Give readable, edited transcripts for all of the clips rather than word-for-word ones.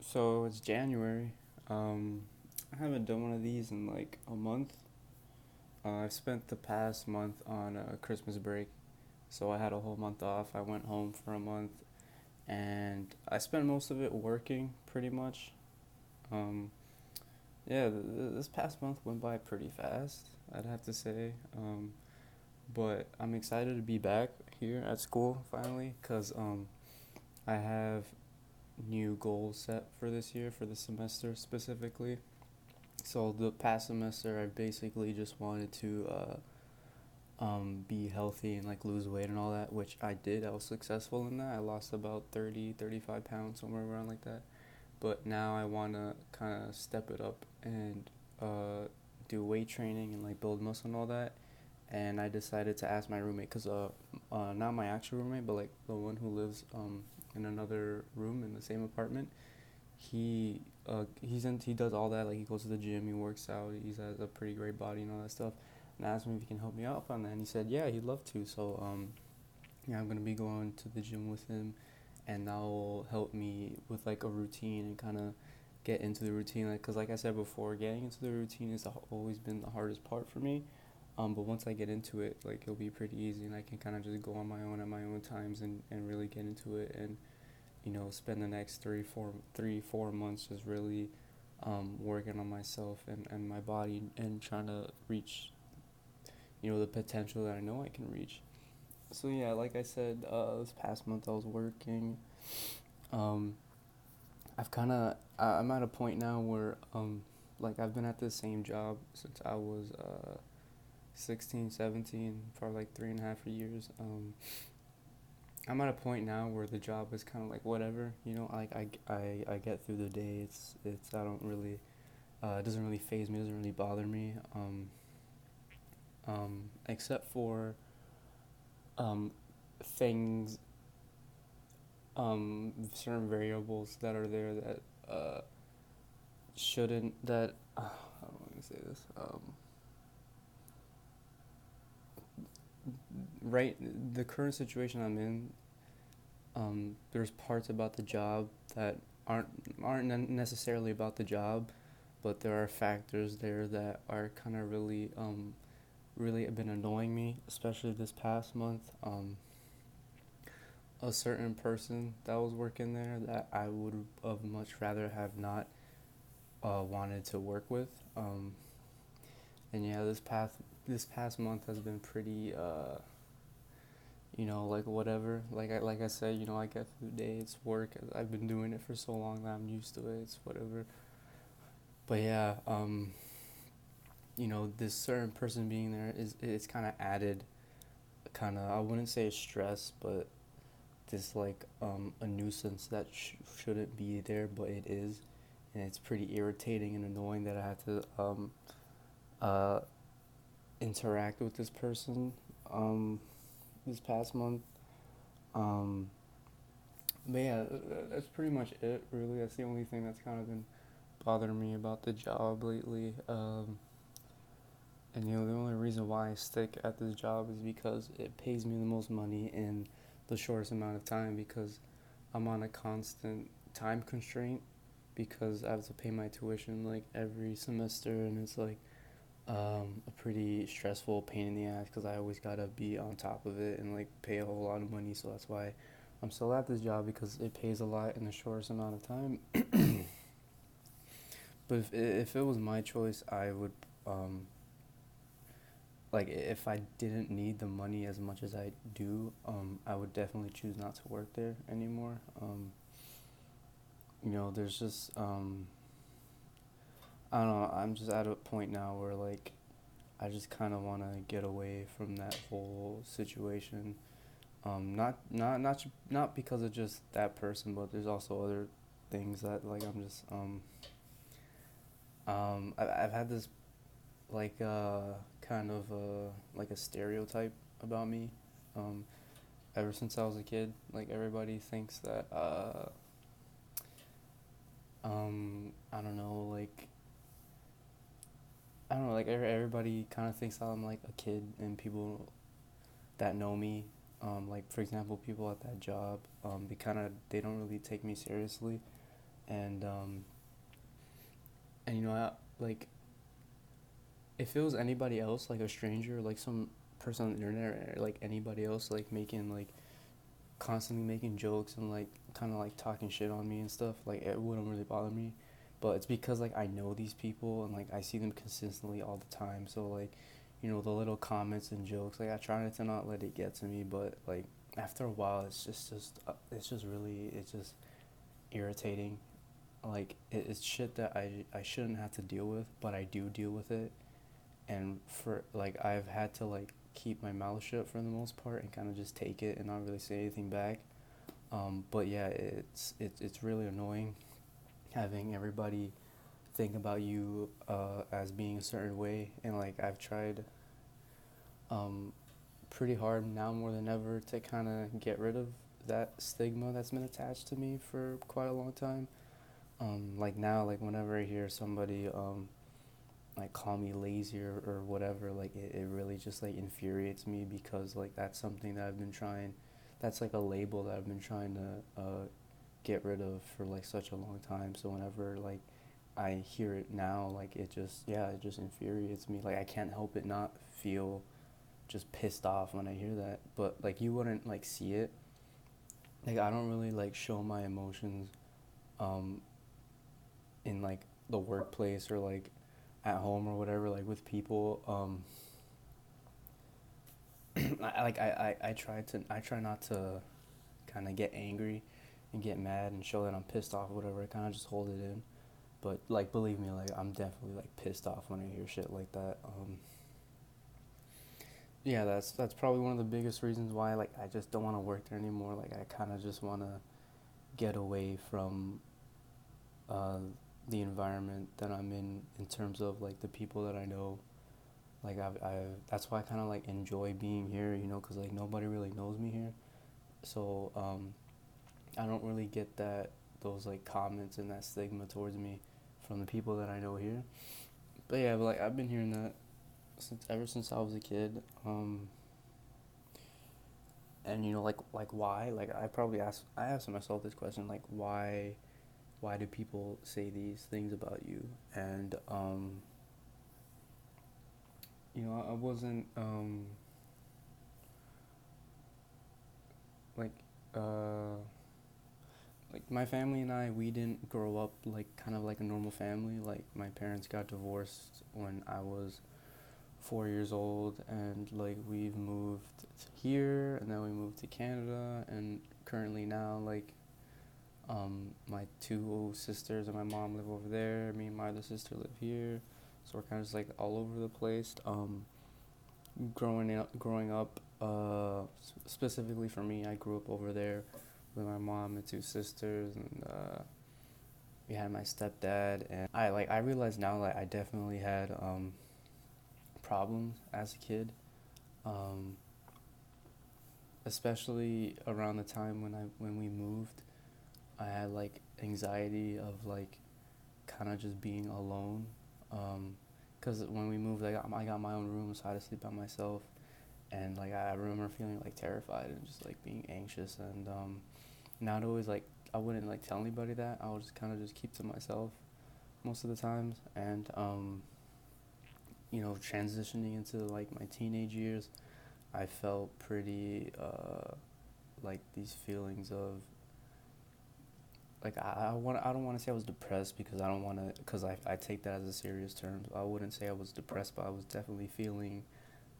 So it's January. Um, I haven't done one of these in like a month. I've spent the past month on a Christmas break, so I had a whole month off. I went home for a month, and I spent most of it working, pretty much. Um, yeah, this past month went by pretty fast, I'd have to say. But I'm excited to be back here at school finally, cause I have new goals set for this year, for the semester specifically. So the past semester, I basically just wanted to be healthy and like lose weight and all that, which I did. I was successful in that. I lost about 30, 35 pounds, somewhere around like that. But now I want to kind of step it up and do weight training and like build muscle and all that. And I decided to ask my roommate, because not my actual roommate, but like the one who lives in another room in the same apartment. He does all that. Like he goes to the gym, he works out, he has a pretty great body and all that stuff. And I asked him if he can help me out on that, and he said yeah, he'd love to. So yeah, I'm gonna be going to the gym with him, and that will help me with like a routine and kind of get into the routine. Like, cause like I said before, getting into the routine has always been the hardest part for me. But once I get into it, like it'll be pretty easy, and I can kind of just go on my own at my own times and really get into it and spend the next 3 4 months just really working on myself and my body and trying to reach the potential that I know I can reach. So yeah, like I said, this past month I was working. um, I'm at a point now where like I've been at the same job since I was 16 17 for like 3.5 years. I'm at a point now where the job is kind of like whatever, like I get through the day. It's I don't really it doesn't really phase me, it doesn't really bother me, except for um, things, certain variables that are there that shouldn't, that, how do I want to say this? Right, the current situation I'm in, there's parts about the job that aren't aren't necessarily about the job, but there are factors there that are kind of really been annoying me, especially this past month. A certain person that was working there that I would have much rather have not wanted to work with. And yeah, this past month has been pretty like whatever. Like I said, I get through the day. It's work. I've been doing it for so long that I'm used to it. It's whatever. But yeah, this certain person being there is it's kind of added, kind of, I wouldn't say stress, but this like a nuisance that shouldn't be there, but it is, and it's pretty irritating and annoying that I have to uh, interact with this person um, this past month. Um, but yeah, that's pretty much it. Really, that's the only thing that's kind of been bothering me about the job lately. And the only reason why I stick at this job is because it pays me the most money in the shortest amount of time, because I'm on a constant time constraint, because I have to pay my tuition like every semester, and it's like a pretty stressful pain in the ass because I always gotta be on top of it and like pay a whole lot of money. So that's why I'm still at this job, because it pays a lot in the shortest amount of time. But if it was my choice, I would like, if I didn't need the money as much as I do, I would definitely choose not to work there anymore. There's just I don't know. I'm just at a point now where like I just kind of want to get away from that whole situation. Not because of just that person, but there's also other things that like I'm just I've had this like kind of like a stereotype about me. Um, Ever since I was a kid, like everybody thinks that I don't know, like I don't know, like everybody kind of thinks I'm like a kid, and people that know me, like for example, people at that job, they don't really take me seriously. and like if it was anybody else, like a stranger, like some person on the internet, or like anybody else, like making like constantly making jokes and like kind of like talking shit on me and stuff, like it wouldn't really bother me. But it's because like I know these people and like I see them consistently all the time. So like, the little comments and jokes, like I try to not let it get to me, but like after a while, it's just really it's just irritating. Like it's shit that I shouldn't have to deal with, but I do deal with it. And for like I've had to like keep my mouth shut for the most part and kind of just take it and not really say anything back. But yeah, it's really annoying having everybody think about you as being a certain way, and like I've tried um, pretty hard now more than ever to kind of get rid of that stigma that's been attached to me for quite a long time. Like now, like whenever I hear somebody like call me lazy or whatever, like it really just like infuriates me because like that's something that I've been trying, that's like a label that I've been trying to get rid of for like such a long time. So whenever like I hear it now, like it just, yeah, it just infuriates me. Like I can't help it not feel just pissed off when I hear that. But like you wouldn't like see it. Like I don't really like show my emotions um in like the workplace or like at home or whatever, like with people. I try not to kind of get angry and get mad and show that I'm pissed off or whatever. I kind of just hold it in. But like believe me, like I'm definitely like pissed off when I hear shit like that. Yeah, that's probably one of the biggest reasons why like I just don't want to work there anymore. Like I kind of just want to get away from uh, the environment that I'm in terms of like the people that I know. Like I that's why I kind of like enjoy being here, because like nobody really knows me here. So I don't really get those like comments and that stigma towards me from the people that I know here. But yeah, but like I've been hearing that ever since I was a kid. And like why? Like I asked myself this question, like why do people say these things about you? And I wasn't like uh like my family and I, we didn't grow up like kind of like a normal family. Like my parents got divorced when I was 4 years old, and like we've moved here, and then we moved to Canada, and currently now like my two sisters and my mom live over there. Me and my other sister live here, so we're kind of just like all over the place. Growing up, specifically for me, I grew up over there with my mom and two sisters, and we had my stepdad. And I realize now that I definitely had problems as a kid, um, especially around the time when we moved. I had like anxiety of like kind of just being alone, because when we moved, I got my own room, so I had to sleep by myself. And like I remember feeling like terrified and just like being anxious, and not always like I wouldn't like tell anybody that. I would just kind of just keep to myself most of the times. And transitioning into like my teenage years, I felt pretty like these feelings of like I don't want to say I was depressed, because I don't want to, because I take that as a serious term. I wouldn't say I was depressed, but I was definitely feeling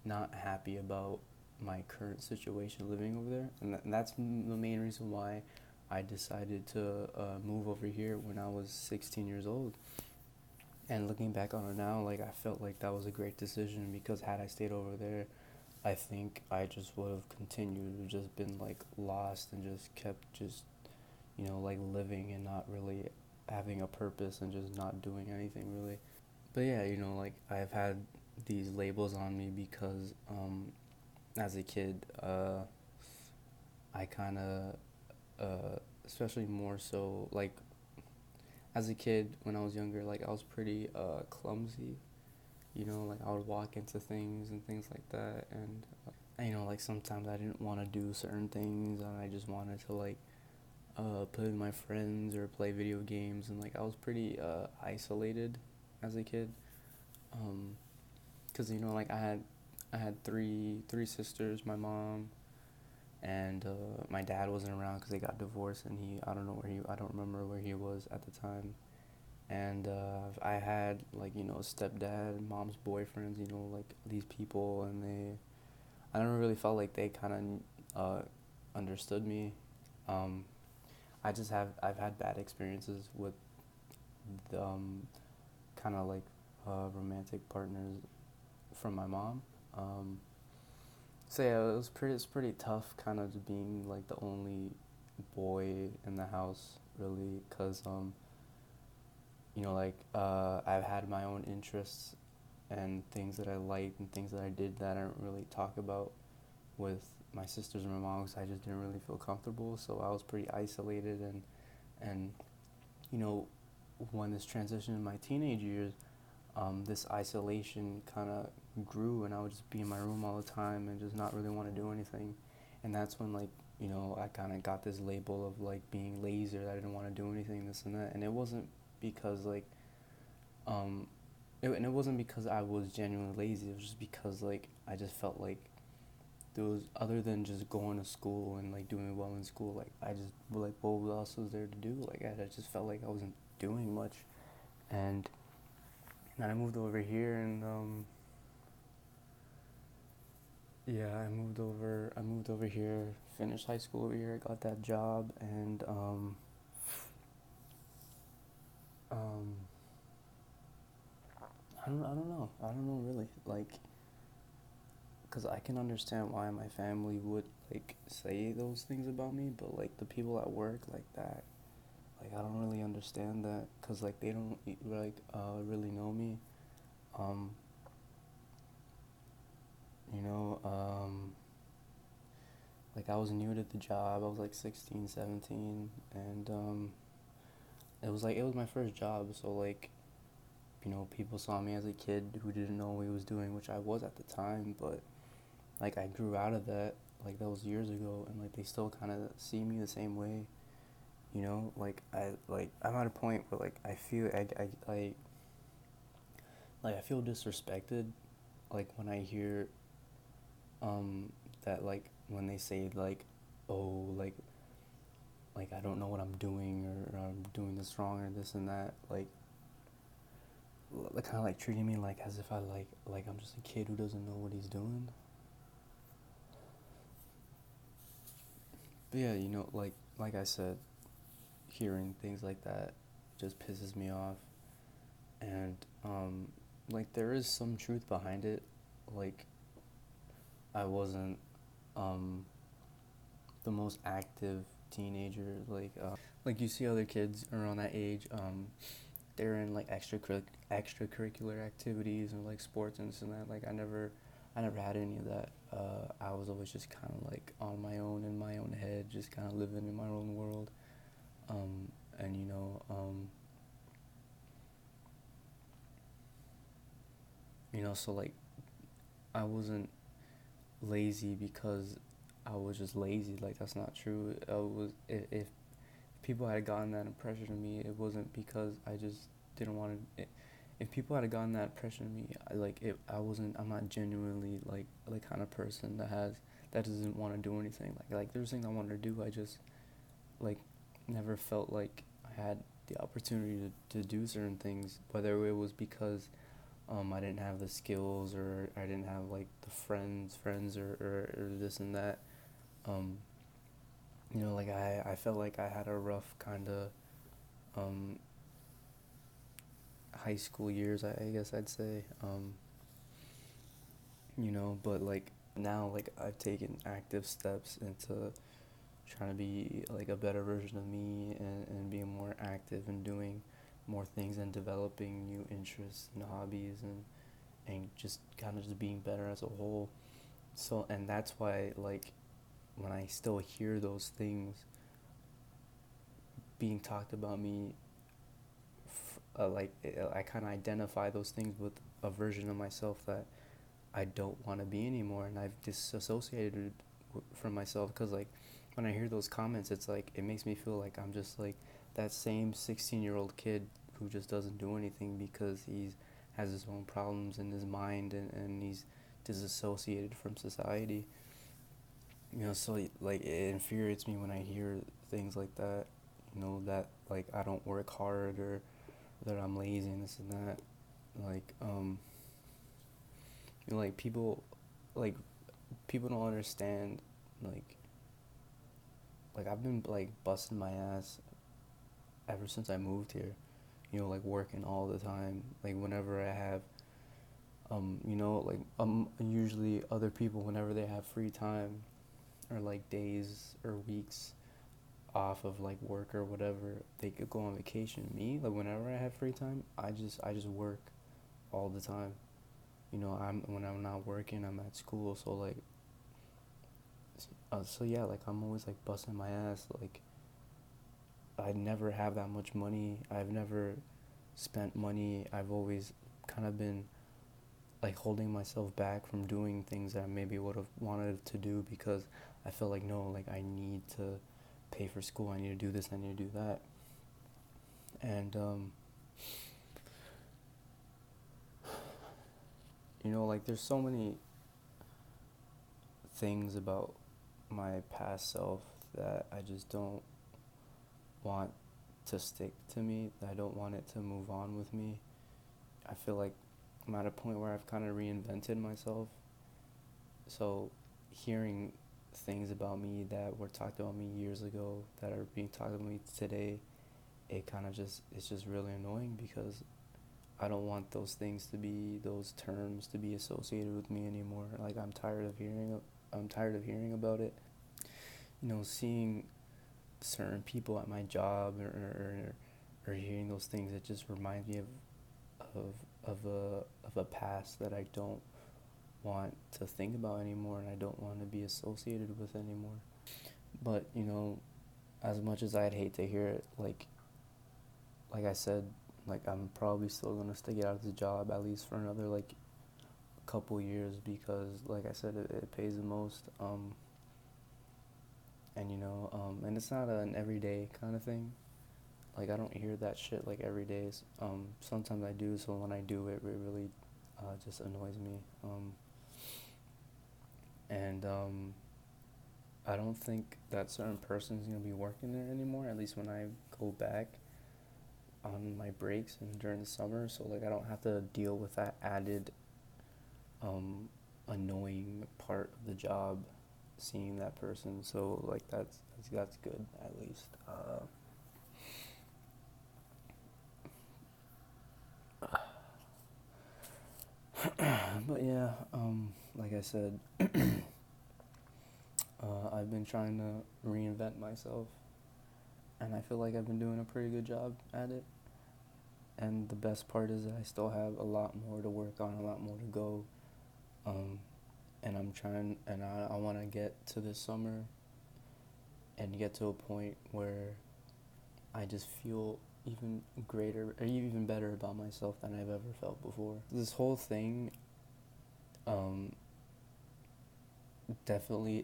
not happy about my current situation living over there, and that's the main reason why I decided to move over here when I was 16 years old. And looking back on it now, like I felt like that was a great decision, because had I stayed over there, I think I just would have continued to just been like lost and just kept just like living and not really having a purpose and just not doing anything really. But yeah, like I've had these labels on me because as a kid, I kind of, especially more so, like as a kid when I was younger, like I was pretty clumsy. Like I would walk into things and things like that, and like sometimes I didn't want to do certain things, and I just wanted to like play with my friends or play video games, and like I was pretty isolated as a kid. Um, 'Cause like I had three sisters, my mom, and my dad wasn't around because they got divorced, and I don't remember where he was at the time. And I had like stepdad, mom's boyfriends, like these people, and I never really felt like they kind of understood me. Um, I've had bad experiences with the kind of like romantic partners from my mom. Um, so yeah, it's pretty tough, kind of just being like the only boy in the house, really, cause I've had my own interests and things that I liked and things that I did that I don't really talk about with my sisters and my mom because I just didn't really feel comfortable. So I was pretty isolated, and you know when this transition in my teenage years, this isolation kind of grew, and I would just be in my room all the time and just not really want to do anything. And that's when I kind of got this label of like being lazy, or that I didn't want to do anything, this and that. And it wasn't because um, and it wasn't because I was genuinely lazy. It was just because like I just felt like there was, other than just going to school and like doing well in school, like I just like what else was there to do? Like I just felt like I wasn't doing much. And then I moved over here, and yeah, I moved over here, finished high school over here, I got that job, and um I don't know really, like, because I can understand why my family would like say those things about me, but like the people at work, like that, like I don't really understand that, because like they don't really know me. um you know like I was new to the job. I was like 16, 17, and it was my first job, so like people saw me as a kid who didn't know what he was doing, which I was at the time, but like I grew out of that. Like that was years ago, and like they still kind of see me the same way. Like I'm at a point where like I feel I feel disrespected, like when I hear that, like when they say like, oh, like I don't know what I'm doing, or I'm doing this wrong, or this and that, like kind of like treating me like as if I like I'm just a kid who doesn't know what he's doing. But yeah, like I said, hearing things like that just pisses me off. And like there is some truth behind it. Like I wasn't um the most active teenager. Like you see other kids around that age, they're in like extracurricular activities and like sports and this and that. Like I never had any of that. I was always just kind of like on my own, in my own head, just kind of living in my own world. And so like I wasn't lazy because I was just lazy. Like that's not true. I was if people had gotten that impression of me, it wasn't because I just didn't want to. If people had gotten that impression of me, I wasn't. I'm not genuinely like the kind of person that doesn't want to do anything. Like there's things I wanted to do. I just like never felt like I had the opportunity to do certain things. Whether it was because I didn't have the skills, or I didn't have like the friends, or this and that. Um, like I felt like I had a rough kind of um, high school years, I guess I'd say. But like now, like I've taken active steps into trying to be like a better version of me, and being more active and doing more things and developing new interests and hobbies, and just kind of just being better as a whole. So, and that's why like when I still hear those things being talked about me, I kind of identify those things with a version of myself that I don't want to be anymore, and I've disassociated from myself, because like when I hear those comments, it's like it makes me feel like I'm just like that same 16-year-old kid who just doesn't do anything because he's has his own problems in his mind, and he's disassociated from society. So like it infuriates me when I hear things like that. That like I don't work hard, or that I'm lazy and this and that. Like like like people don't understand, like I've been like busting my ass ever since I moved here. Like working all the time. Like whenever I have like usually other people, whenever they have free time, or like days or weeks off of like work or whatever, they could go on vacation. Me, like whenever I have free time, I just work all the time. I'm when I'm not working, I'm at school, so like so yeah, like I'm always like busting my ass. Like I never have that much money. I've never spent money. I've always kind of been like holding myself back from doing things that I maybe would have wanted to do, because I feel like no, like I need to pay for school. I need to do this. I need to do that. And like there's so many things about my past self that I just don't want to stick to me. That I don't want it to move on with me. I feel like I'm at a point where I've kind of reinvented myself. So hearing things about me that were talked about me years ago that are being talked about me today, it's just really annoying, because I don't want those terms to be associated with me anymore. Like I'm tired of hearing about it. Seeing certain people at my job, or hearing those things, it just reminds me of of a past that I don't want to think about anymore, and I don't want to be associated with anymore. But as much as I'd hate to hear it, like I said, like I'm probably still gonna stick it out of the job at least for another like couple years, because like I said, it pays the most. And it's not an everyday kind of thing. Like I don't hear that shit like every day. Sometimes I do, so when I do, it really just annoys me. And I don't think that certain person is gonna be working there anymore. At least when I go back on my breaks and during the summer, so like I don't have to deal with that added annoying part of the job, seeing that person. So like that's good at least. But yeah, like I said, I've been trying to reinvent myself, and I feel like I've been doing a pretty good job at it. And the best part is that I still have a lot more to work on, a lot more to go. Um, and I'm trying, and I want to get to this summer and get to a point where I just feel even greater or even better about myself than I've ever felt before. This whole thing, um, it definitely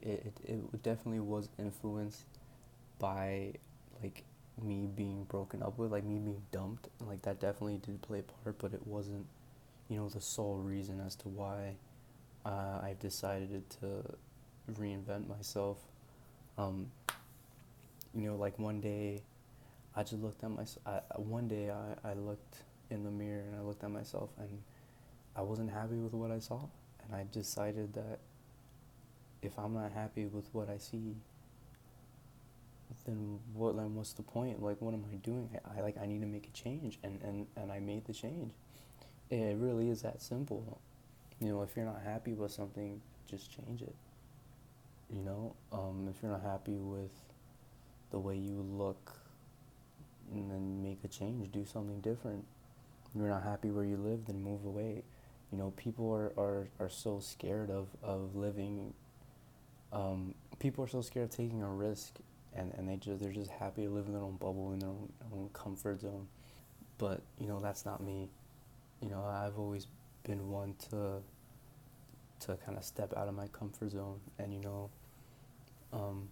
was influenced by like me being broken up with, like me being dumped. Like that definitely did play a part, but it wasn't, the sole reason as to why I've decided to reinvent myself. Um, like one day, I just looked at one day I looked in the mirror and I looked at myself, and I wasn't happy with what I saw, and I decided that if I'm not happy with what I see, then what's the point? Like what am I doing? I need to make a change, and I made the change. It really is that simple. If you're not happy with something, just change it. If you're not happy with the way you look, and then make a change, do something different. If you're not happy where you live, then move away. People are so scared of living. People are so scared of taking a risk, and they're just happy to live in their own bubble, in their own comfort zone. But that's not me. I've always been one to kind of step out of my comfort zone, and um,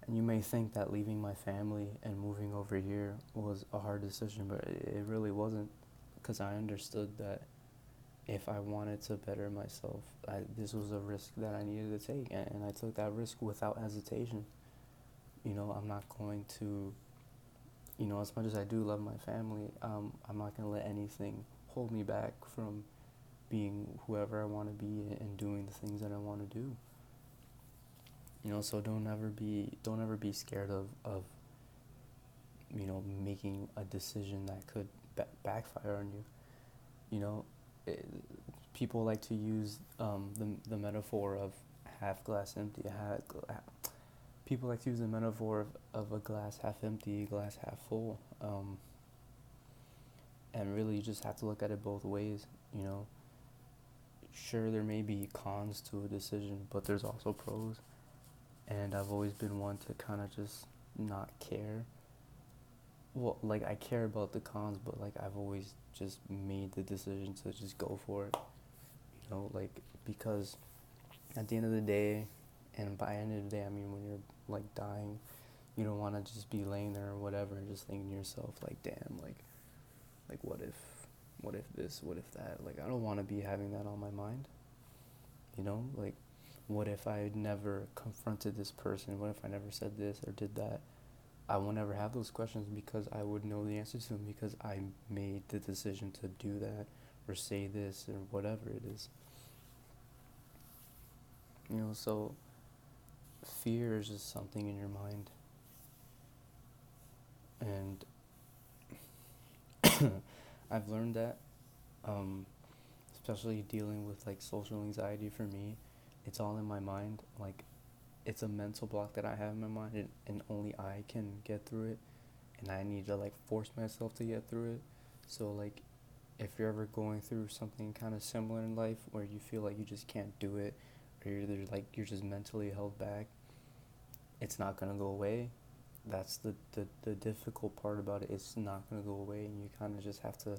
And you may think that leaving my family and moving over here was a hard decision, but it really wasn't, because I understood that if I wanted to better myself, this was a risk that I needed to take, and I took that risk without hesitation. I'm not going to, as much as I do love my family, I'm not going to let anything hold me back from being whoever I want to be and doing the things that I want to do. So don't ever be scared of making a decision that could backfire on you. You know, it, People like to use the metaphor of half glass empty. People like to use the metaphor of a glass half empty, glass half full. And really, you just have to look at it both ways. Sure, there may be cons to a decision, but there's also pros. And I've always been one to kind of just not care. Well, like, I care about the cons, but like, I've always just made the decision to just go for it. Like, because at the end of the day, and by the end of the day, I mean when you're like dying, you don't want to just be laying there or whatever and just thinking to yourself like, damn, like what if this, what if that? Like, I don't want to be having that on my mind. Like, what if I had never confronted this person? What if I never said this or did that? I will never have those questions because I would know the answers to them because I made the decision to do that or say this or whatever it is. So fear is just something in your mind. And I've learned that, especially dealing with like social anxiety for me, it's all in my mind. Like, it's a mental block that I have in my mind, and only I can get through it. And I need to like force myself to get through it. So like, if you're ever going through something kind of similar in life where you feel like you just can't do it, or you're just mentally held back, it's not gonna go away. That's the difficult part about it. It's not gonna go away, and you kind of just have to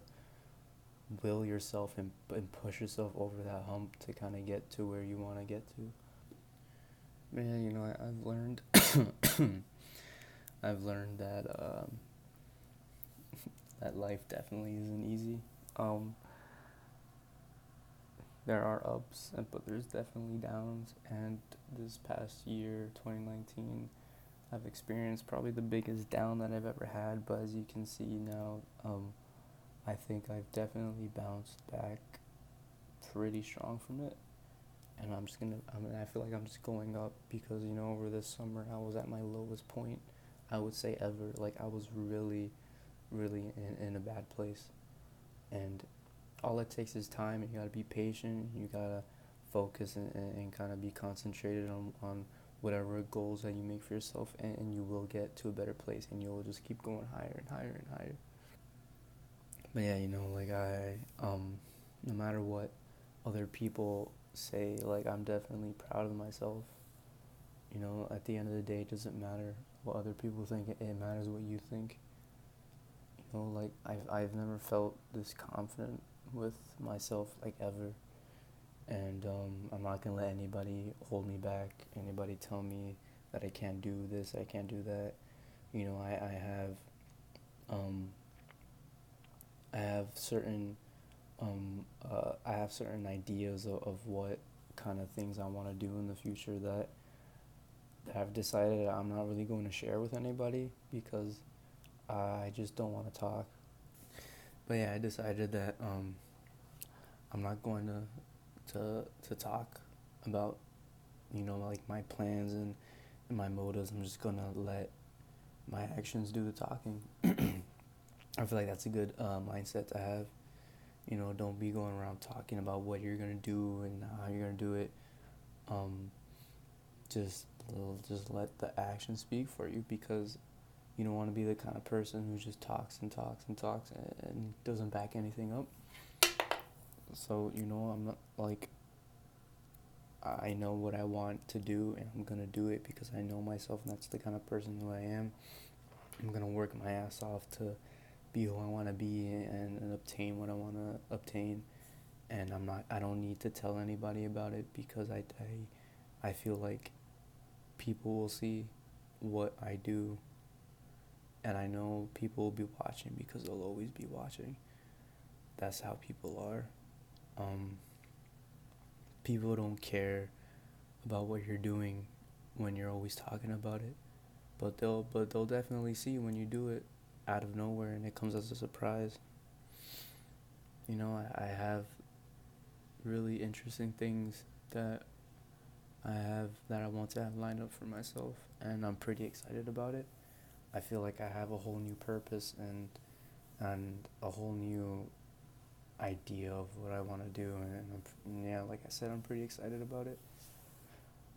will yourself and push yourself over that hump to kind of get to where you want to get to. Man, I've learned I've learned that that life definitely isn't easy. Um, there are ups, but there's definitely downs. And this past year, 2019, I've experienced probably the biggest down that I've ever had. But as you can see now, I think I've definitely bounced back pretty strong from it. And I feel like I'm just going up because, over this summer I was at my lowest point, I would say ever. Like, I was really, really in a bad place. And all it takes is time, and you gotta be patient, you gotta focus and kind of be concentrated on whatever goals that you make for yourself, and you will get to a better place, and you'll just keep going higher and higher and higher. But yeah, like no matter what other people say, like, I'm definitely proud of myself. At the end of the day, it doesn't matter what other people think, it matters what you think. Like, I've never felt this confident with myself, like, ever. And I'm not gonna let anybody hold me back, anybody tell me that I can't do this, I can't do that. I have um, I have certain ideas of what kind of things I want to do in the future that I've decided I'm not really going to share with anybody because I just don't want to talk. But yeah, I decided that I'm not going to talk about like my plans and my motives. I'm just gonna let my actions do the talking. I feel like that's a good mindset to have. Don't be going around talking about what you're gonna do and how you're gonna do it. Um, just just let the action speak for you, because you don't want to be the kind of person who just talks and talks and talks and doesn't back anything up. So I'm not like, I know what I want to do and I'm gonna do it because I know myself, and that's the kind of person who I am. I'm gonna work my ass off to be who I want to be and obtain what I want to obtain. And I don't need to tell anybody about it because I feel like people will see, what I do, and I know people will be watching because they'll always be watching. That's how people are. Um, People don't care about what you're doing when you're always talking about it, but they'll definitely see when you do it out of nowhere and it comes as a surprise. I have really interesting things that I want to have lined up for myself, and I'm pretty excited about it. I feel like I have a whole new purpose and a whole new idea of what I want to do, and yeah, like I said, I'm pretty excited about it.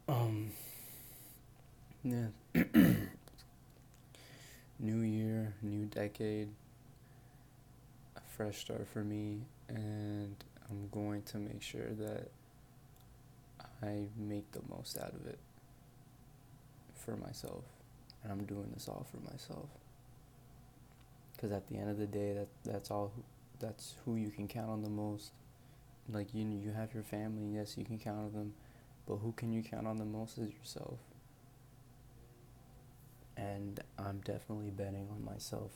Um, yeah, new year, new decade, a fresh start for me, and I'm going to make sure that I make the most out of it for myself, and I'm doing this all for myself. Because at the end of the day, that's who you can count on the most. Like you have your family, yes, you can count on them, but who can you count on the most is yourself. And I'm definitely betting on myself